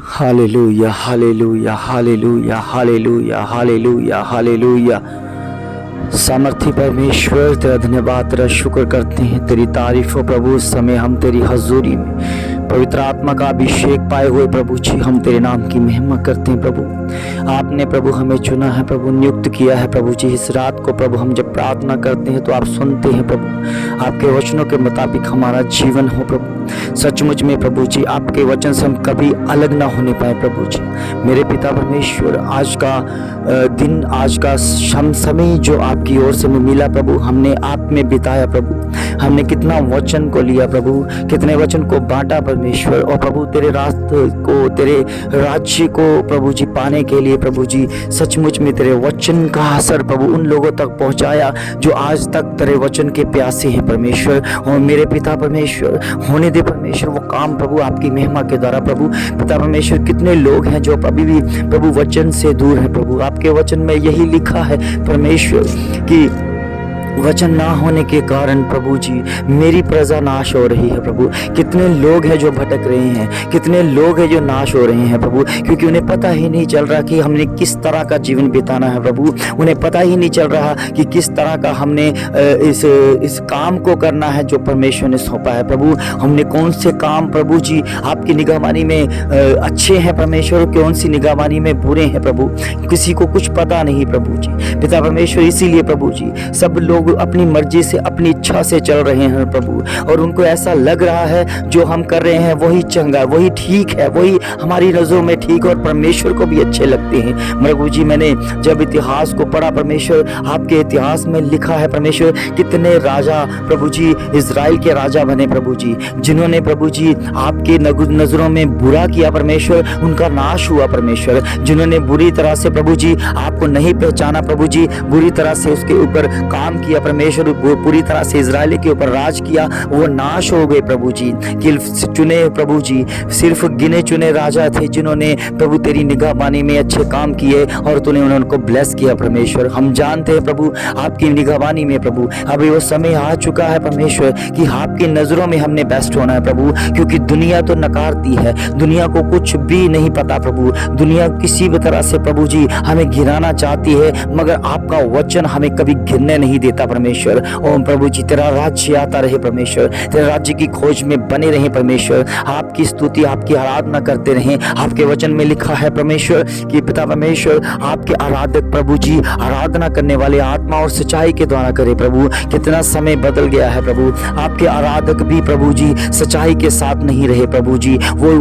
Hallelujah, hallelujah, hallelujah, hallelujah, hallelujah, hallelujah. सामर्थी परमेश्वर, तेरा धन्यवाद, तेरा शुक्र करते हैं, तेरी तारीफ हो प्रभु। उस समय हम तेरी हजूरी में पवित्र आत्मा का अभिषेक पाए हुए प्रभु जी हम तेरे नाम की महिमा करते हैं प्रभु। आपने प्रभु हमें चुना है प्रभु, नियुक्त किया है प्रभु जी। इस रात को प्रभु हम जब प्रार्थना करते हैं तो आप सुनते हैं प्रभु। आपके वचनों के मुताबिक हमारा जीवन हो प्रभु। सचमुच में प्रभु जी आपके वचन से हम कभी अलग ना होने पाए प्रभु जी। मेरे पिता परमेश्वर, आज का दिन, आज का समय जो आपकी ओर से हमें मिला प्रभु, हमने आप में बिताया प्रभु। हमने कितना वचन को लिया प्रभु, कितने वचन को बांटा परमेश्वर। और प्रभु तेरे रास्ते को, तेरे राज्य को प्रभु जी पाने के लिए प्रभु जी सचमुच में तेरे वचन का असर प्रभु उन लोगों तक पहुंचाया जो आज तक तेरे वचन के प्यासे हैं परमेश्वर। और मेरे पिता परमेश्वर, होने दे परमेश्वर वो काम प्रभु आपकी महिमा के द्वारा प्रभु। पिता परमेश्वर, कितने लोग हैं जो अभी भी प्रभु वचन से दूर है प्रभु। आपके वचन में यही लिखा है परमेश्वर कि वचन ना होने के कारण प्रभु जी मेरी प्रजा नाश हो रही है प्रभु। कितने लोग हैं जो भटक रहे हैं, कितने लोग हैं जो नाश हो रहे हैं प्रभु, क्योंकि उन्हें पता ही नहीं चल रहा कि हमने किस तरह का जीवन बिताना है प्रभु। उन्हें पता ही नहीं चल रहा कि किस तरह का हमने इस काम को करना है जो परमेश्वर ने सौंपा है प्रभु। हमने कौन से काम प्रभु जी आपकी निगहबानी में अच्छे हैं परमेश्वर, कौन सी निगहबानी में बुरे हैं प्रभु, किसी को कुछ पता नहीं प्रभु जी। पिता परमेश्वर, इसीलिए प्रभु जी सब लोग अपनी मर्जी से, अपनी इच्छा से चल रहे हैं प्रभु। और उनको ऐसा लग रहा है जो हम कर रहे हैं वही चंगा, वही ठीक है, वही हमारी नजरों में ठीक और परमेश्वर को भी अच्छे लगते हैं प्रभु जी। मैंने जब इतिहास को पढ़ा परमेश्वर, आपके इतिहास में लिखा है परमेश्वर, कितने राजा प्रभु जी इजराइल के राजा बने प्रभु जी, जिन्होंने प्रभु जी आपके नजरों में बुरा किया परमेश्वर, उनका नाश हुआ परमेश्वर। जिन्होंने बुरी तरह से प्रभु जी आपको नहीं पहचाना प्रभु जी, बुरी तरह से उसके ऊपर काम किया परमेश्वर, वो पूरी तरह से इजराइल के ऊपर राज किया, वो नाश हो गए प्रभु जी। कि चुने प्रभु जी, सिर्फ गिने चुने राजा थे जिन्होंने प्रभु तेरी निगाहबानी में अच्छे काम किए और तूने उनको ब्लेस किया परमेश्वर। हम जानते हैं प्रभु आपकी निगाहबानी में प्रभु अभी वो समय आ चुका है परमेश्वर कि आपकी नजरों में हमने बेस्ट होना है प्रभु, क्योंकि दुनिया तो नकारती है, दुनिया को कुछ भी नहीं पता प्रभु। दुनिया किसी भी तरह से प्रभु जी हमें गिराना चाहती है, मगर आपका वचन हमें कभी गिरने नहीं देता परमेश्वर। ओम प्रभु जी तेरा राज्य आता रहे परमेश्वर, तेरे राज्य की खोज में बने रहे परमेश्वर, आपकी स्तुति, आपकी आराधना करते रहें। आपके वचन में लिखा है परमेश्वर कि पिता परमेश्वर आपके आराधक प्रभु जी आराधना करने वाले आत्मा और सच्चाई के द्वारा करे प्रभु। कितना समय बदल गया है प्रभु, आपके आराधक भी प्रभु जी सच्चाई के साथ नहीं रहे प्रभु जी, वो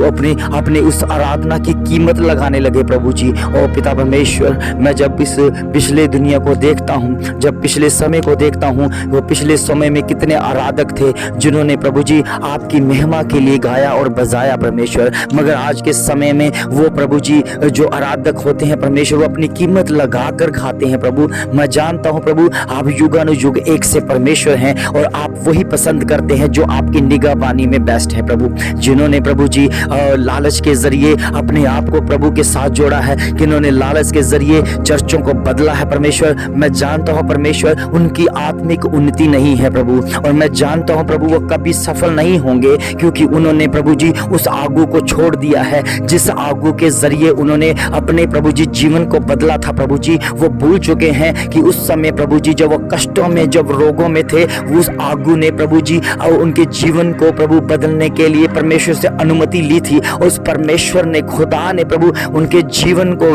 अपने उस आराधना की कीमत लगाने लगे प्रभु जी। ओ पिता परमेश्वर, मैं जब इस पिछले दुनिया को देखता हूँ, जब पिछले समय को देखता हूँ, वो पिछले समय में कितने आराधक थे जिन्होंने प्रभु जी आपकी महिमा के लिए गाया और बजाया परमेश्वर, मगर आज के समय में वो प्रभु जी जो आराधक होते हैं परमेश्वर, वो अपनी कीमत लगा कर खाते हैं प्रभु। मैं जानता हूँ प्रभु आप युगानुयुग एक से परमेश्वर हैं और आप वही पसंद करते हैं जो आपकी निगाहबानी में बेस्ट है प्रभु। जिन्होंने प्रभु जी लालच के जरिए अपने आप को प्रभु के साथ जोड़ा है, जिन्होंने लालच के जरिए चर्चों को बदला है परमेश्वर, मैं जानता हूँ परमेश्वर उनकी आत्मिक उन्नति नहीं है प्रभु। और मैं जानता हूँ प्रभु वो कभी सफल नहीं होंगे, क्योंकि उन्होंने प्रभु जी उस आगू को छोड़ दिया है जिस आगू के जरिए उन्होंने अपने प्रभु जी जीवन को बदला था प्रभु जी। वो भूल चुके हैं कि उस समय प्रभु जी जब वो कष्टों में, जब रोगों में थे, उस आगू ने प्रभु जी और उनके जीवन को प्रभु बदलने के लिए परमेश्वर से अनुमति ली थी। उस परमेश्वर ने, खुदा ने प्रभु उनके जीवन को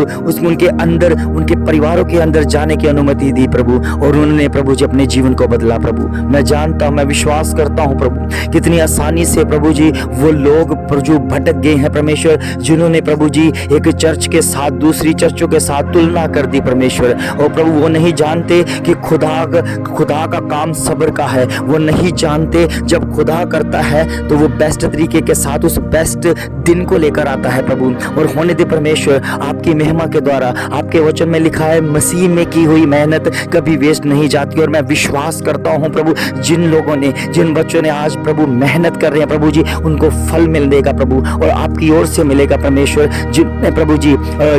उनके अंदर, उनके परिवारों के अंदर जाने की अनुमति दी प्रभु, और उन्होंने प्रभु जी अपने जीवन को बदला प्रभु। मैं जानता हूँ, मैं विश्वास करता हूँ प्रभु कितनी आसानी से प्रभु जी वो लोग जो भटक गए हैं परमेश्वर, जिन्होंने प्रभु जी एक चर्च के साथ दूसरी चर्चों के साथ तुलना कर दी परमेश्वर। और प्रभु वो नहीं जानते कि खुदा का काम सब्र का है, वो नहीं जानते जब खुदा करता है तो वो बेस्ट तरीके के साथ उस बेस्ट दिन को लेकर आता है प्रभु। और होने दे परमेश्वर आपकी महिमा के द्वारा, आपके वचन में लिखा है मसीह में की हुई मेहनत कभी वेस्ट नहीं जाती, परमेश्वर मैं विश्वास करता हूँ प्रभु, जिन लोगों ने, जिन बच्चों ने आज प्रभु मेहनत कर रहे हैं प्रभु जी, उनको फल मिलेगा प्रभु, और आपकी ओर से मिलेगा परमेश्वर। जिनने प्रभु जी,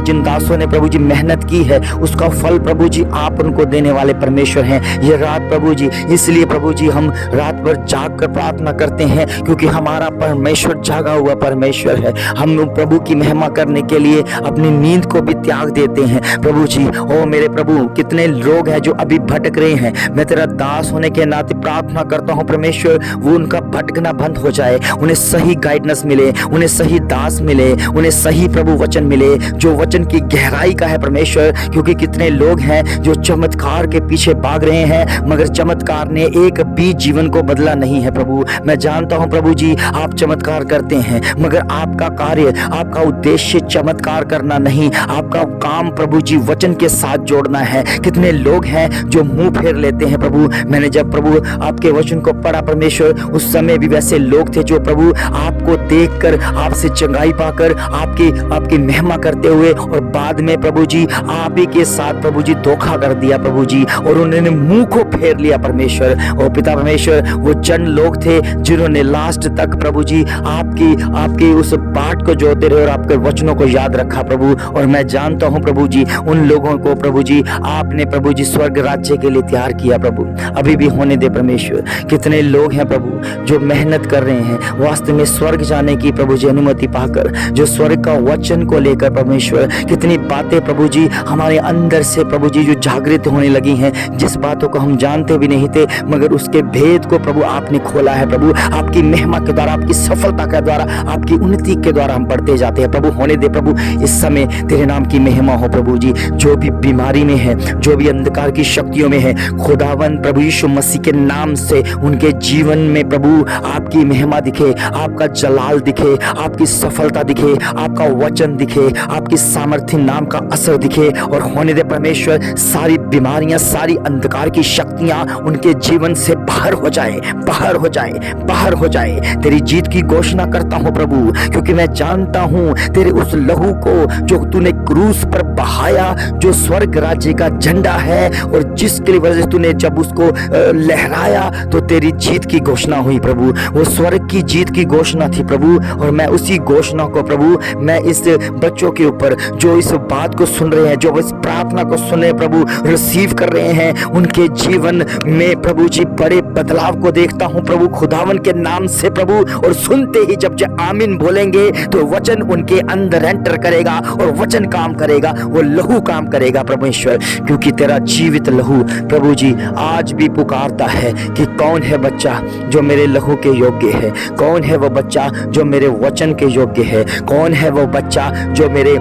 जिन दासों ने प्रभु जी मेहनत की है, उसका फल प्रभु जी आप उनको देने वाले परमेश्वर हैं। ये रात प्रभु जी, इसलिए प्रभु जी हम रात भर जाग कर प्रार्थना करते हैं, क्योंकि हमारा परमेश्वर जागा हुआ परमेश्वर है। हम प्रभु की महिमा करने के लिए अपनी नींद को भी त्याग देते हैं प्रभु जी। ओ मेरे प्रभु, कितने लोग हैं जो अभी भटक रहे हैं, मैं तेरा दास होने के नाते प्रार्थना करता हूँ परमेश्वर, वो उनका भटकना बंद हो जाए, उन्हें सही गाइडेंस मिले, उन्हें सही दास मिले, उन्हें सही प्रभु वचन मिले, जो वचन की गहराई का है परमेश्वर। क्योंकि कितने लोग हैं जो चमत्कार के पीछे भाग रहे हैं, मगर चमत्कार ने एक भी जीवन को बदला नहीं है प्रभु। मैं जानता हूँ प्रभु जी, आप चमत्कार करते हैं, मगर आपका कार्य, आपका उद्देश्य चमत्कार करना नहीं, आपका काम प्रभु जी वचन के साथ जोड़ना है। कितने लोग हैं जो मुंह फेर लेते हैं प्रभु। मैंने जब प्रभु आपके वचन को पढ़ा परमेश्वर, उस समय भी वैसे लोग थे जो प्रभु आपको देखकर, आपसे चंगाई पाकर आपकी महिमा करते हुए, और बाद में प्रभु जी आप ही के साथ प्रभु जी धोखा कर दिया प्रभु जी, और उन्होंने मुंह को फेर लिया परमेश्वर। और पिता परमेश्वर, वो चंद लोग थे जिन्होंने लास्ट तक प्रभु जी आपकी उस बाट को जोते रहे और आपके वचनों को याद रखा प्रभु। और मैं जानता हूं प्रभु जी, उन लोगों को प्रभु जी आपने प्रभु जी स्वर्ग राज्य के लिए तैयार किया प्रभु। अभी भी होने दे परमेश्वर। कितने लोग हैं प्रभु जो मेहनत कर रहे हैं वास्तव में स्वर्ग जाने की प्रभु जी अनुमति पाकर, जो स्वर्ग का वचन को लेकर परमेश्वर। कितनी बातें प्रभु जी हमारे अंदर से प्रभु जी जो जागृत होने लगी हैं, जिस बातों को हम जानते भी नहीं थे, मगर उसके भेद को प्रभु आपने खोला है प्रभु। आपकी महिमा के द्वारा, आपकी सफलता के द्वारा, आपकी उन्नति के द्वारा हम बढ़ते जाते हैं प्रभु। होने दे प्रभु, इस समय तेरे नाम की महिमा हो प्रभु जी। जो भी बीमारी में है, जो भी अंधकार की शक्तियों में है, खुदावन प्रभु यीशु मसीह के नाम से उनके जीवन में प्रभु आपकी महिमा दिखे, आपका जलाल दिखे, आपकी सफलता दिखे, आपका वचन दिखे, आपकी सामर्थ्य नाम का असर दिखे। और होने दे परमेश्वर, सारी बीमारियां, सारी अंधकार की शक्तियां उनके जीवन से बाहर हो जाए, बाहर हो जाए, बाहर हो जाए। तेरी जीत की घोषणा करता हूं प्रभु, क्योंकि मैं जानता हूं तेरे उस लहू को जो तूने क्रूस पर बहाया, जो स्वर्ग राज्य का झंडा है, और जिसकी वजह से तूने जब उसको लहराया तो तेरी जीत की घोषणा हुई प्रभु। वो स्वर्ग की जीत की घोषणा थी प्रभु। और मैं उसी घोषणा को प्रभु, मैं इस बच्चों के ऊपर जो इस बात को सुन रहे हैं, जो इस प्रार्थना को सुन रहे हैं प्रभु, रिसीव कर रहे हैं, उनके जीवन में प्रभु जी बड़े बदलाव को देखता हूं प्रभु, खुदावन के नाम से प्रभु। और सुनते ही जब आमीन बोलेंगे तो वचन उनके अंदर एंटर करेगा, और वचन काम करेगा, वो लहू काम करेगा परमेश्वर। क्योंकि तेरा जीवित लहू प्रभु जी आज भी पुकारता है कि कौन है बच्चा जो मेरे लहू के योग्य है, कौन है वो बच्चा जो मेरे वचन के योग्य है, कौन है वो बच्चा जो मेरे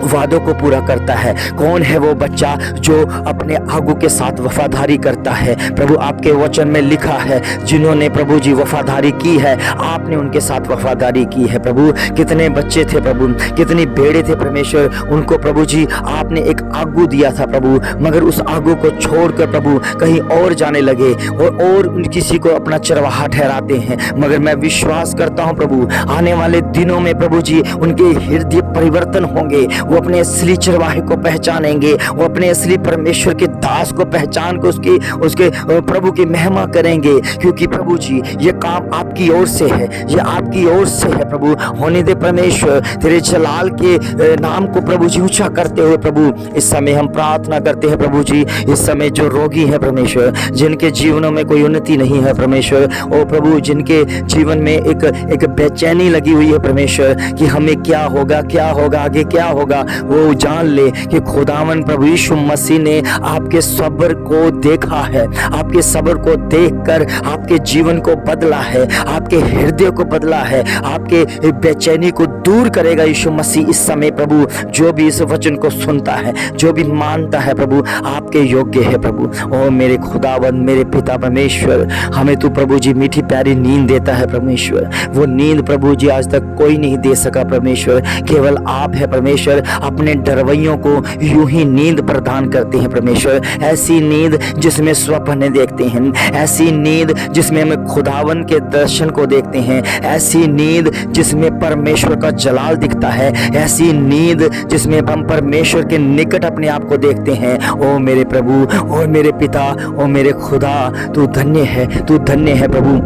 वादों को पूरा करता है, कौन है वो बच्चा जो अपने आगू के साथ वफादारी करता है। प्रभु आपके वचन में लिखा है, जिन्होंने प्रभु जी वफादारी की है, आपने उनके साथ वफादारी की है प्रभु। कितने बच्चे थे प्रभु, कितनी भेड़े थे परमेश्वर, उनको प्रभु जी आपने एक आगू दिया था प्रभु, मगर उस आगू को छोड़कर प्रभु कहीं और जाने लगे, और किसी को अपना चरवाहा ठहराते हैं। मगर मैं विश्वास करता हूँ प्रभु, आने वाले दिनों में प्रभु जी उनके हृदय परिवर्तन होंगे, वो अपने असली चरवाहे को पहचानेंगे, वो अपने असली परमेश्वर के दास को पहचान कर उसके प्रभु की महिमा करेंगे। क्योंकि प्रभु जी ये काम आपकी ओर से है, ये आपकी ओर से है प्रभु। होने दे परमेश्वर, तेरे जलाल के नाम को प्रभु जी ऊंचा करते हुए प्रभु इस समय हम प्रार्थना करते हैं प्रभु जी। इस समय जो रोगी है परमेश्वर, जिनके जीवनों में कोई उन्नति नहीं है परमेश्वर, ओ प्रभु जिनके जीवन में एक बेचैनी लगी हुई है परमेश्वर कि हमें क्या होगा, क्या होगा, आगे क्या होगा, वो जान ले कि खुदावन प्रभु यीशु मसीह ने आपके सब्र को देखा है, आपके सब्र को देखकर आपके जीवन को बदला है, आपके हृदय को बदला है, आपके बेचैनी को दूर करेगा यीशु मसीह इस समय प्रभु। जो भी इस वचन को सुनता है, जो भी मानता है प्रभु, आपके योग्य है प्रभु। ओ मेरे खुदावन, मेरे पिता परमेश्वर, हमें तू प्रभु जी मीठी प्यारी नींद देता है परमेश्वर। वो नींद प्रभु जी आज तक कोई नहीं दे सका परमेश्वर, केवल आप है परमेश्वर। अपने डरवैयों को यूं ही नींद प्रदान करते हैं परमेश्वर। ऐसी नींद जिसमें स्वप्न देखते हैं, ऐसी नींद जिसमें हम खुदावन के दर्शन को देखते हैं, ऐसी नींद जिसमें परमेश्वर का जलाल दिखता है, ऐसी नींद जिसमें हम परमेश्वर के निकट अपने आप को देखते हैं। ओ मेरे प्रभु, ओ मेरे पिता, ओ मेरे खुदा, तू धन्य है, तू धन्य है प्रभु।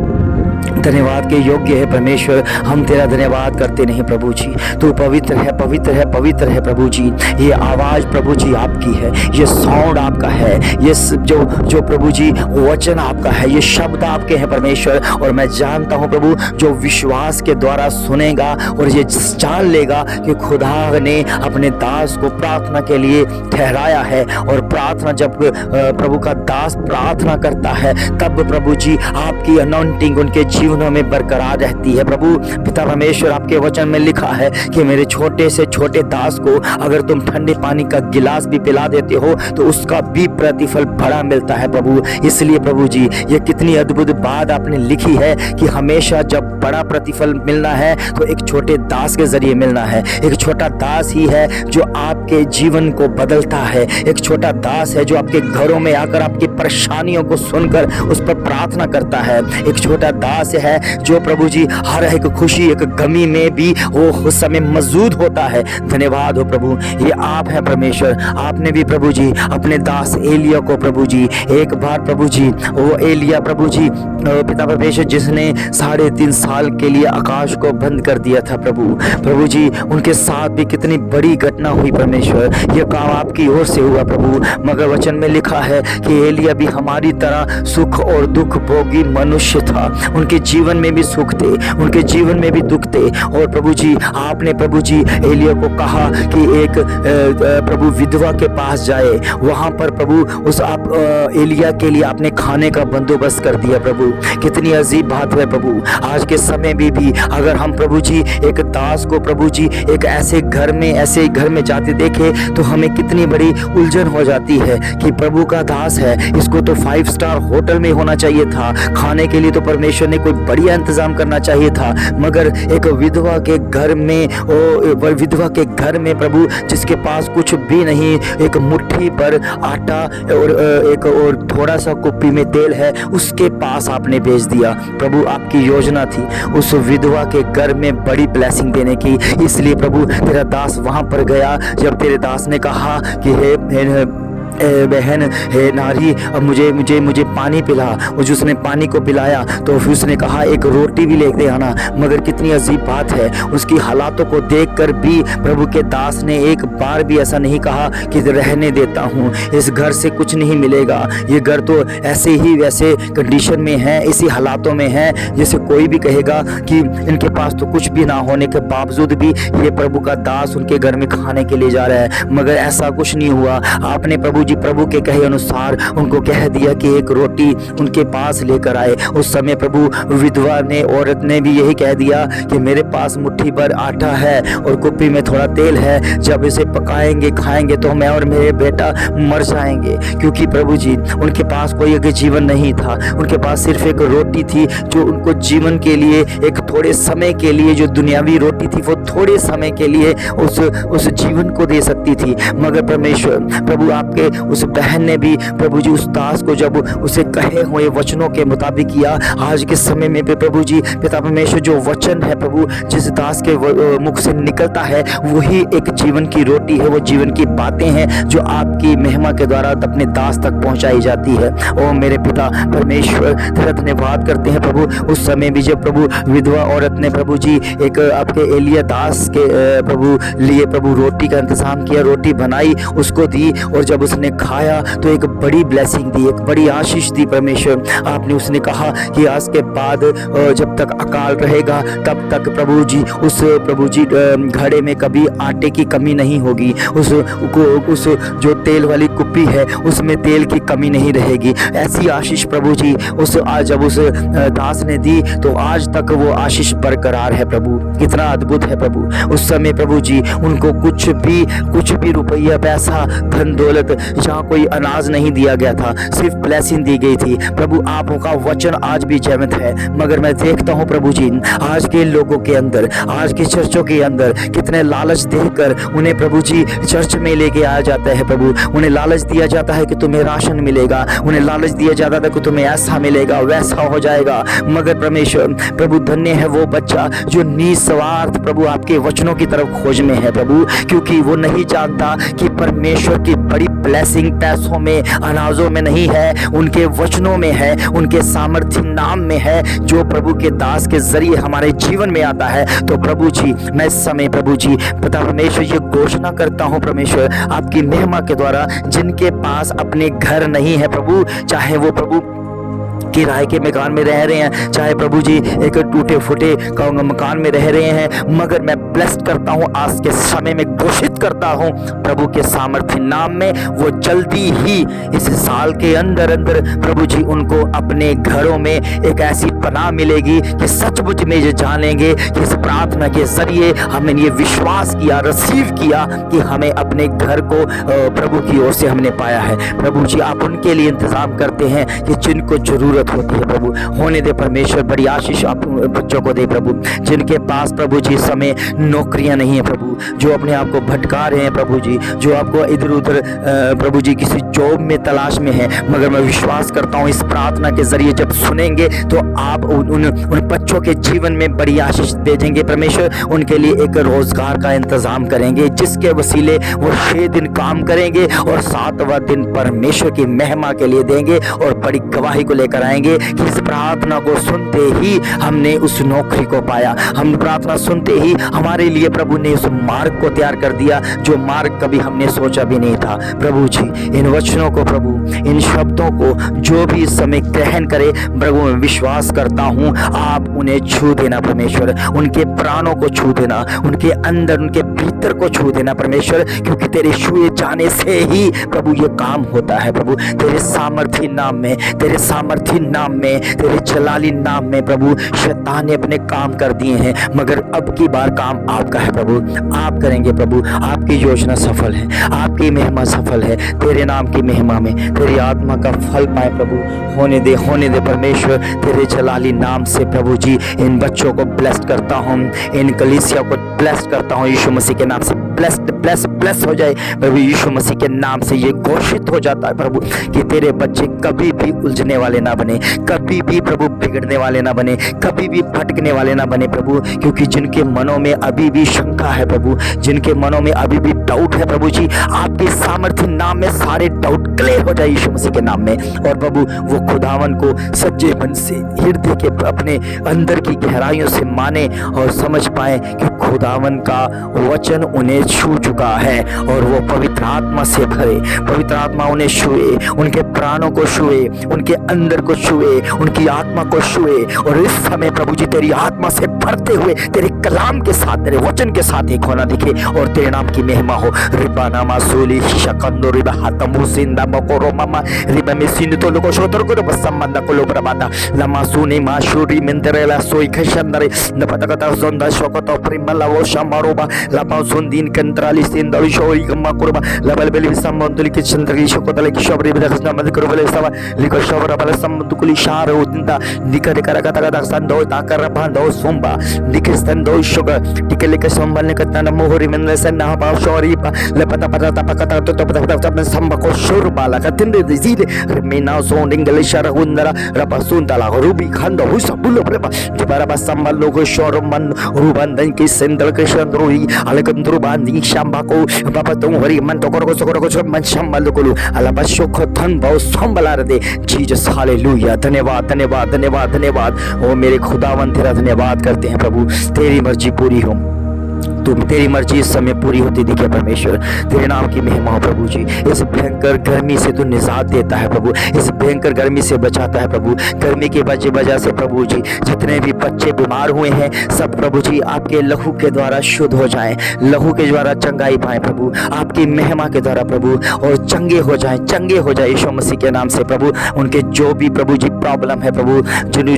धन्यवाद के योग्य है परमेश्वर। हम तेरा धन्यवाद करते नहीं प्रभु जी। तू पवित्र है, पवित्र है, पवित्र है प्रभु जी। ये आवाज़ प्रभु जी आपकी है, ये साउंड आपका है, ये जो प्रभु जी वचन आपका है, ये शब्द आपके हैं परमेश्वर। और मैं जानता हूँ प्रभु, जो विश्वास के द्वारा सुनेगा और ये जान लेगा कि खुदा ने अपने दास को प्रार्थना के लिए ठहराया है। और प्रार्थना जब प्रभु का दास प्रार्थना करता है, तब प्रभु जी आपकी अनॉइंटिंग उनके जीवनों में बरकरार रहती है। प्रभु पिता परमेश्वर, आपके वचन में लिखा है कि मेरे छोटे से छोटे दास को अगर तुम ठंडे पानी का गिलास भी पिला देते हो तो उसका भी प्रतिफल बड़ा मिलता है प्रभु। इसलिए प्रभु जी, ये कितनी अद्भुत बात आपने लिखी है कि हमेशा जब बड़ा प्रतिफल मिलना है तो एक छोटे दास के जरिए मिलना है। एक छोटा दास ही है जो आपके जीवन को बदलता है। एक छोटा दास है जो आपके घरों में आकर आपकी परेशानियों को सुनकर उस पर प्रार्थना करता है। एक छोटा दास है जो प्रभु जी हर एक खुशी, एक गमी में भी वो उस समय मौजूद होता है। धन्यवाद हो प्रभु, ये आप हैं परमेश्वर। आपने भी प्रभु जी अपने दास एलिया को प्रभु जी एक बार प्रभु जी, वो एलिया प्रभु जी पिता परमेश्वर जिसने 3.5 साल के लिए आकाश को बंद कर दिया था प्रभु जी, उनके साथ भी कितनी बड़ी घटना हुई परमेश्वर। ये काम आपकी ओर से हुआ प्रभु। मगर वचन में लिखा है कि एलिया भी हमारी तरह सुख और दुख भोगी मनुष्य था। उनके जीवन में भी सुख थे, उनके जीवन में भी दुख थे। और प्रभु जी, आपने प्रभु जी एलिया को कहा कि एक प्रभु विधवा के पास जाए। वहां पर प्रभु उस आप एलिया के लिए आपने खाने का बंदोबस्त कर दिया प्रभु। कितनी अजीब बात है प्रभु। आज के समय में भी अगर हम प्रभु जी एक दास को प्रभु जी एक ऐसे घर में जाते देखे तो हमें कितनी बड़ी उलझन हो जाती है कि प्रभु का दास है, इसको तो 5 स्टार होटल में होना चाहिए था। खाने के लिए तो परमेश्वर ने कोई बढ़िया इंतजाम करना चाहिए था। मगर एक विधवा के घर में प्रभु जिसके पास कुछ भी नहीं, एक मुट्ठी पर आटा और थोड़ा सा कुप्पी में तेल है, उसके पास आपने भेज दिया प्रभु। आपकी योजना थी उस विधवा के घर में बड़ी ब्लेसिंग देने की। इसलिए प्रभु तेरा दास वहां पर गया। जब तेरे दास ने कहा कि हे बहन, हे नारी, अब मुझे पानी पिला, और जो उसने पानी को पिलाया तो फिर उसने कहा एक रोटी भी लेके आना। मगर कितनी अजीब बात है, उसकी हालातों को देखकर भी प्रभु के दास ने एक बार भी ऐसा नहीं कहा कि रहने देता हूँ, इस घर से कुछ नहीं मिलेगा, ये घर तो ऐसे ही वैसे कंडीशन में है, इसी हालातों में है जैसे कोई भी कहेगा कि इनके पास तो कुछ भी ना होने के बावजूद भी ये प्रभु का दास उनके घर में खाने के लिए जा रहा है। मगर ऐसा कुछ नहीं हुआ। आपने प्रभु के कहे अनुसार उनको कह दिया कि एक रोटी उनके पास लेकर आए। उस समय प्रभु विधवा ने, औरत ने भी यही कह दिया कि मेरे पास मुट्ठी भर आटा है और कुप्पी में थोड़ा तेल है, जब इसे पकाएंगे खाएंगे तो मैं और मेरे बेटा मर जाएंगे। क्योंकि प्रभु जी उनके पास कोई एक जीवन नहीं था, उनके पास सिर्फ एक रोटी थी जो उनको जीवन के लिए, एक थोड़े समय के लिए, जो दुनियावी रोटी थी वो थोड़े समय के लिए उस जीवन को दे सकती थी। मगर परमेश्वर प्रभु आपके उस बहन ने भी प्रभु जी उस दास को जब उसे कहे हुए वचनों के मुताबिक किया। आज के समय में भी प्रभु जी पिता परमेश्वर जो वचन है प्रभु जिस दास के मुख से निकलता है वही एक जीवन की रोटी है, वो जीवन की बातें हैं जो आपकी महिमा के द्वारा अपने दास तक पहुंचाई जाती है। ओ मेरे पिता परमेश्वर, तेरा धन्यवाद करते हैं प्रभु। उस समय भी जब प्रभु विधवा औरत ने प्रभु जी एक आपके एलिया दास के प्रभु लिए प्रभु रोटी का इंतजाम किया, रोटी बनाई, उसको दी, और जब उसने खाया तो एक बड़ी ब्लेसिंग दी, एक बड़ी आशीष दी परमेश्वर। आपने उसने कहा कि आज के बाद जब तक अकाल रहेगा तब तक प्रभु जी उस प्रभु जी घड़े में कभी आटे की कमी नहीं होगी, उस जो तेल वाली कुप्पी है उसमें तेल की कमी नहीं रहेगी। ऐसी आशीष प्रभु जी जब उस दास ने दी तो आज तक वो आशीष बरकरार है प्रभु। कितना अद्भुत है प्रभु। उस समय प्रभु जी उनको कुछ भी रुपया पैसा धन दौलत जहाँ कोई अनाज नहीं दिया गया था, सिर्फ ब्लेसिंग दी गई थी। प्रभु आपका वचन आज भी जीवित है, मगर मैं देखता हूँ प्रभु जी आज के लोगों के अंदर, आज के चर्चों के अंदर कितने लालच देकर उन्हें प्रभु जी चर्च में लेके आया जाता है। प्रभु उन्हें लालच दिया जाता है कि तुम्हें राशन मिलेगा, उन्हें लालच दिया जाता है कि तुम्हें ऐसा मिलेगा, वैसा हो जाएगा। मगर परमेश्वर प्रभु धन्य है वो बच्चा जो निस्वार्थ प्रभु आपके वचनों की तरफ खोज में है प्रभु, क्योंकि वो नहीं जानता कि परमेश्वर की बड़ी ब्लेसिंग पैसों में, अनाजों में नहीं है, उनके वचनों में है, उनके सामर्थ्य नाम में है, जो प्रभु के दास के जरिए हमारे जीवन में आता है। तो प्रभु जी मैं इस समय प्रभु जी पता परमेश्वर ये घोषणा करता हूँ परमेश्वर आपकी महिमा के द्वारा, जिनके पास अपने घर नहीं है प्रभु, चाहे वो प्रभु किराए के मकान में रह रहे हैं, चाहे प्रभु जी एक टूटे फूटे मकान में रह रहे हैं, मगर मैं ब्लेस्ड करता हूँ आज के समय में, घोषित करता हूँ प्रभु के सामर्थ्य नाम में, वो जल्दी ही इस साल के अंदर अंदर प्रभु जी उनको अपने घरों में एक ऐसी पनाह मिलेगी कि सचमुच में ये जानेंगे कि इस प्रार्थना के जरिए हमने ये विश्वास किया, रिसीव किया कि हमें अपने घर को प्रभु की ओर से हमने पाया है। प्रभु जी आप उनके लिए इंतजाम करते हैं कि जिनको जरूरत होती है प्रभु, होने दे परमेश्वर, बड़ी आशीष आप बच्चों को दे प्रभु, जिनके पास प्रभु जी समय नौकरियां नहीं है प्रभु, जो अपने आप को भटका रहे हैं प्रभु जी, जो आपको इधर उधर प्रभु जी किसी जॉब में तलाश में है, मगर मैं विश्वास करता हूँ इस प्रार्थना के जरिए जब सुनेंगे तो आप उन बच्चों के जीवन में बड़ी आशीष भेजेंगे परमेश्वर, उनके लिए एक रोजगार का इंतजाम करेंगे, जिसके वसीले वो 6 दिन काम करेंगे और 7वां दिन परमेश्वर की महिमा के लिए देंगे और बड़ी गवाही को लेकर आएंगे कि इस प्रार्थना को सुनते ही हमने उस नौकरी को पाया, हम प्रार्थना सुनते ही हमारे लिए प्रभु ने उस मार्ग को तैयार कर दिया जो मार्ग कभी हमने सोचा भी नहीं था। प्रभु जी इन वचनों को प्रभु, इन शब्दों को जो भी इस समय ग्रहण करे प्रभु, मैं विश्वास करता हूँ आप उन्हें छू देना परमेश्वर, उनके प्राणों को छू देना, उनके अंदर उनके भीतर को छू देना परमेश्वर, क्योंकि तेरे छुए जाने से ही प्रभु ये काम होता है प्रभु, तेरे सामर्थ्य नाम में, तेरे सामर्थ्य नाम में, तेरे जलाली नाम में प्रभु शैतान ने अपने काम कर दिए हैं, मगर अब की बार काम आपका है प्रभु, आप करेंगे प्रभु, आपकी योजना सफल है, आपकी महिमा सफल है, तेरे नाम की महिमा में तेरी आत्मा का फल पाए प्रभु, होने दे परमेश्वर, तेरे जलाली नाम से प्रभु जी इन बच्चों को ब्लेस्ड करता हूँ, इन कलीसिया को ब्लेस्ड करता हूँ यीशु मसीह के नाम से, ब्लेस हो जाए प्रभु यीशु मसीह के नाम से। ये घोषित हो जाता है प्रभु कि तेरे बच्चे कभी भी उलझने वाले ना बने, कभी भी प्रभु बिगड़ने वाले ना बने, कभी भी भटकने वाले ना बने प्रभु, क्योंकि जिनके मनों में अभी भी शंका है प्रभु, जिनके मनों में अभी भी डाउट है प्रभु जी, आपके सामर्थ्य नाम में सारे डाउट क्लियर हो जाए यीशु मसीह के नाम में, और प्रभु वो खुदावन को सच्चे मन से हृदय के अपने अंदर की गहराइयों से माने और समझ पाए कि खुदावन का वचन उन्हें छू चुका है, और वो पवित्र आत्मा से भरे, पवित्र आत्मा उन्हें छुए, उनके प्राणों को छुए, उनके अंदर को छुए, उनकी आत्मा को छुए, और इस समय प्रभु जी तेरी आत्मा से भरते हुए तेरे कलाम के साथ, तेरे वचन के साथ एक होना दिखे और तेरे नाम की महिमा हो। रिबाना मासूली शकंदो रिबा हातमु सिंदा मकोरो मामा रिबा में सिंदो लोगो शोतर को बसम्मंदा को लोब्रबादा लमा सुनी माशुरी मिंदरेला सोई खशंदरे नपतकता sonda shokoto primala wo shamaroba lama zondin kentrali sindali shoi gama kurba labal beli samonduli kichendri shokotale kishabri bidasna madkurvale sawa liko shabra bala samdukuli shara udinda nikare karakata kata sando takara bando somba dikestando shoga dikelika sombalne katana mohori menlesana ba shoriba lepata patata pakata to patata sambako shurba la katinde dizide remina zondingale shara hundara rapasundala rubi khando husabulo preba dibara basamba logo shorman ruban dan ki sendal ke shandroi alakandru bandi shambako baba tum hori man to korko sokoro man shambal kolu alaba shokho than bao sambalar de Jesus hallelujah. धन्यवाद धन्यवाद धन्यवाद धन्यवाद। ओ मेरे खुदावन तेरा धन्यवाद करते हैं प्रभु, तेरी मर्जी पूरी हो, तुम तेरी मर्जी इस समय पूरी होती दिखे परमेश्वर, तेरे नाम की महिमा हो प्रभु जी। इस भयंकर गर्मी से तू निजात देता है प्रभु, इस भयंकर गर्मी से बचाता है प्रभु। गर्मी की वजह से प्रभु जी जितने भी बच्चे बीमार हुए हैं सब प्रभु जी आपके लहू के द्वारा शुद्ध हो जाएं, लहू के द्वारा चंगाई पाए प्रभु, आपकी महिमा के द्वारा प्रभु, और चंगे हो जाए यीशु मसीह के नाम से प्रभु। उनके जो भी प्रभु जी प्रॉब्लम है प्रभु,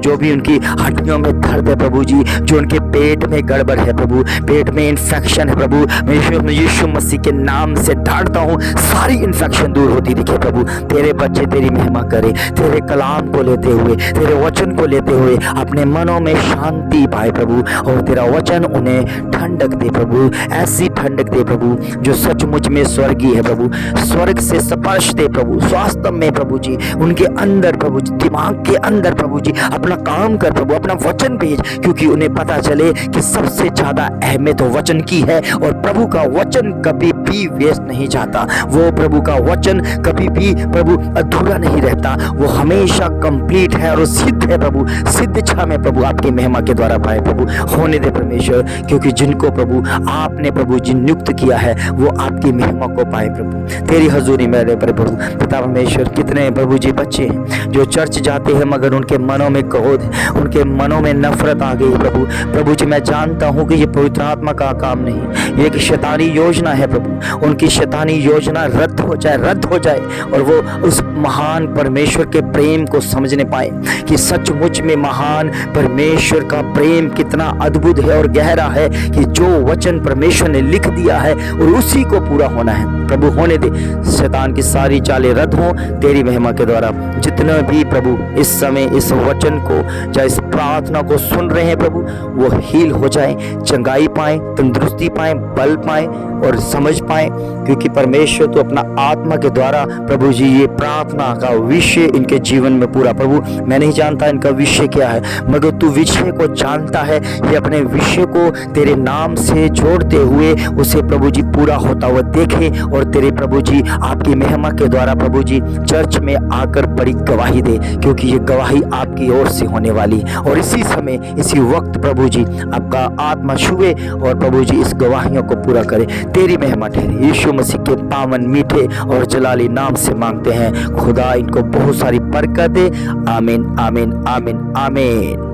जो भी उनकी हड्डियों में दर्द है प्रभु जी, जो उनके पेट में गड़बड़ है प्रभु, पेट में इन्फेक्शन है प्रभु, मैं यीशु मसीह के नाम से ढांढता हूँ, सारी इन्फेक्शन दूर होती दिखे प्रभु। तेरे बच्चे तेरी महिमा करे, तेरे कलाम को लेते हुए, तेरे वचन को लेते हुए अपने मनों में शांति पाए प्रभु, और तेरा वचन उन्हें ठंडक दे प्रभु, ऐसी ठंडक दे प्रभु जो सचमुच में स्वर्गीय है प्रभु। स्वर्ग से स्पर्श दे प्रभु, स्वास्थ्य में प्रभु जी, उनके अंदर प्रभु जी, दिमाग के अंदर प्रभु जी अपना काम कर प्रभु, अपना वचन भेज, क्योंकि उन्हें पता चले कि सबसे ज्यादा अहमियत तो वचन की है, और प्रभु का वचन कभी भी वेस्ट नहीं जाता। वो प्रभु का वचन कभी भी प्रभु अधूरा नहीं रहता, वो हमेशा कंप्लीट है और सिद्ध है प्रभु। सिद्ध इच्छा में प्रभु आपकी महिमा के द्वारा पाए प्रभु, होने दे परमेश्वर, क्योंकि जिनको प्रभु आपने प्रभु जी नियुक्त किया है वो आपकी महिमा को पाए प्रभु। तेरी हजूरी में रहे प्रभु। पिता परमेश्वर, कितने प्रभु जी बच्चे हैं जो चर्च जाते हैं मगर उनके मनों में क्रोध, उनके मनों में नफरत आ गई प्रभु। प्रभु जी मैं जानता हूँ कि ये पवित्र आत्मा का काम नहीं, ये एक शैतानी योजना है प्रभु। उनकी शैतानी योजना रद्द हो जाए और वो उस महान परमेश्वर के प्रेम को समझने पाए कि सचमुच में महान परमेश्वर का प्रेम कितना अद्भुत है और गहरा है, कि जो वचन परमेश्वर ने लिख दिया है और उसी को पूरा होना है प्रभु। होने दे, शैतान की सारी चालें रद्द हों तेरी महिमा के द्वारा। जितने भी प्रभु इस समय इस वचन को, चाहे इस प्रार्थना को सुन रहे हैं प्रभु, वो हील हो जाए, चंगाई पाए, तंदुरुस्ती पाए, बल पाए और समझ पाए, क्योंकि परमेश्वर तो अपना आत्मा के द्वारा प्रभु जी ये प्रार्थना का विषय इनके जीवन में पूरा। प्रभु मैं नहीं जानता इनका विषय क्या है, मगर तू विषय को जानता है। ये अपने विषय को तेरे नाम से जोड़ते हुए उसे प्रभु जी पूरा होता हुआ देखे, और तेरे प्रभु जी आपकी महिमा के द्वारा प्रभु जी चर्च में आकर बड़ी गवाही दे, क्योंकि ये गवाही आपकी ओर से होने वाली। और इसी समय इसी वक्त प्रभु जी आपका आत्मा छुए और प्रभु जी इस गवाहियों को पूरा करे। तेरी महिमा ठहरे, यीशु मसीह के पावन मीठे और जलाली नाम से मांगते हैं। खुदा इनको बहुत सारी बरकत दे। आमीन आमीन आमीन आमीन।